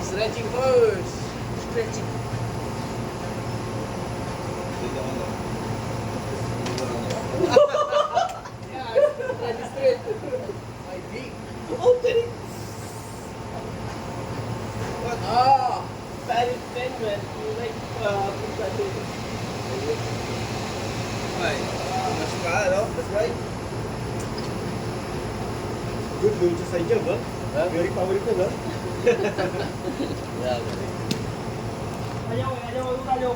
Stretching first. Stretching. Yeah, ready straight. My big. Opening. Ah! Valid pen, man. You like, Ay, mas pa, no? That's right. Good going sa side job, ha? Huh? Very powerful, ha? Yeah. Ayaw, ayaw, ayaw.